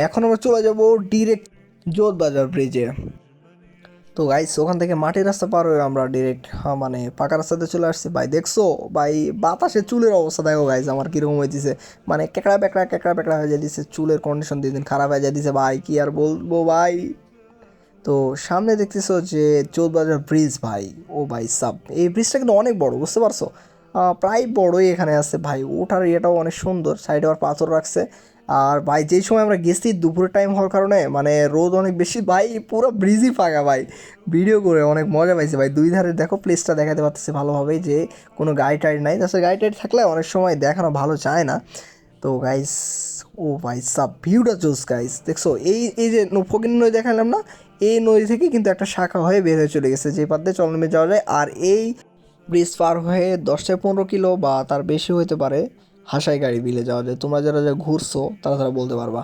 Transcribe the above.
এখন আমরা চলে যাব ডিরেক্ট যোধবাজার ব্রিজে। তো গাইস ওখান থেকে মাটির রাস্তা পার হয়ে আমরা ডিরেক্ট মানে পাকা রাস্তাতে চলে আসছি। ভাই দেখছো ভাই বাতাসে চুলের অবস্থা দেখো গাইস আমার কীরকম হয়েছে, মানে কেকড়া বেকড়া হয়ে যাইতেছে, চুলের কন্ডিশন দিন দিন খারাপ হয়ে যাইতেছে ভাই, কি আর বলবো ভাই। তো সামনে দেখতেছো যে চৌবাজার ব্রিজ ভাই, ও ভাই সাব এই ব্রিজটা কিন্তু অনেক বড়, বুঝতে পারছো? প্রায় বড়ই এখানে আছে ভাই, ওঠার ইয়েটাও অনেক সুন্দর, সাইডে আবার পাথর রাখছে। আর ভাই যেই সময় আমরা গেছি দুপুরের টাইম হওয়ার কারণে মানে রোদ অনেক বেশি ভাই, পুরো ব্রিজই ফাঁকা ভাই। ভিডিও করে অনেক মজা পাইছে ভাই, দুই ধারে দেখো প্লেসটা দেখাতে পারতেছে ভালোভাবেই যে কোনো গাড়ি টাড়ি নাই, তাছাড়া গাড়ি টাড়ি থাকলে অনেক সময় দেখানো ভালো চায় না। তো গাইস ও ভাই সাব ভিউটা জোস গাইস, দেখছো এই এই যে ফকির নদী দেখালাম না, এই নদী থেকে কিন্তু একটা শাখা হয়ে বের হয়ে চলে গেছে, যে পাতে চলমে যাওয়া যায়। আর এই ব্রিজ পার হয়ে 10 থেকে 15 কিলো বা তার বেশি হতে পারে হাসাই গাড়ি বিলে যাওয়া যায়। তোমরা যারা ঘুরছো তারা তারা বলতে পারবা।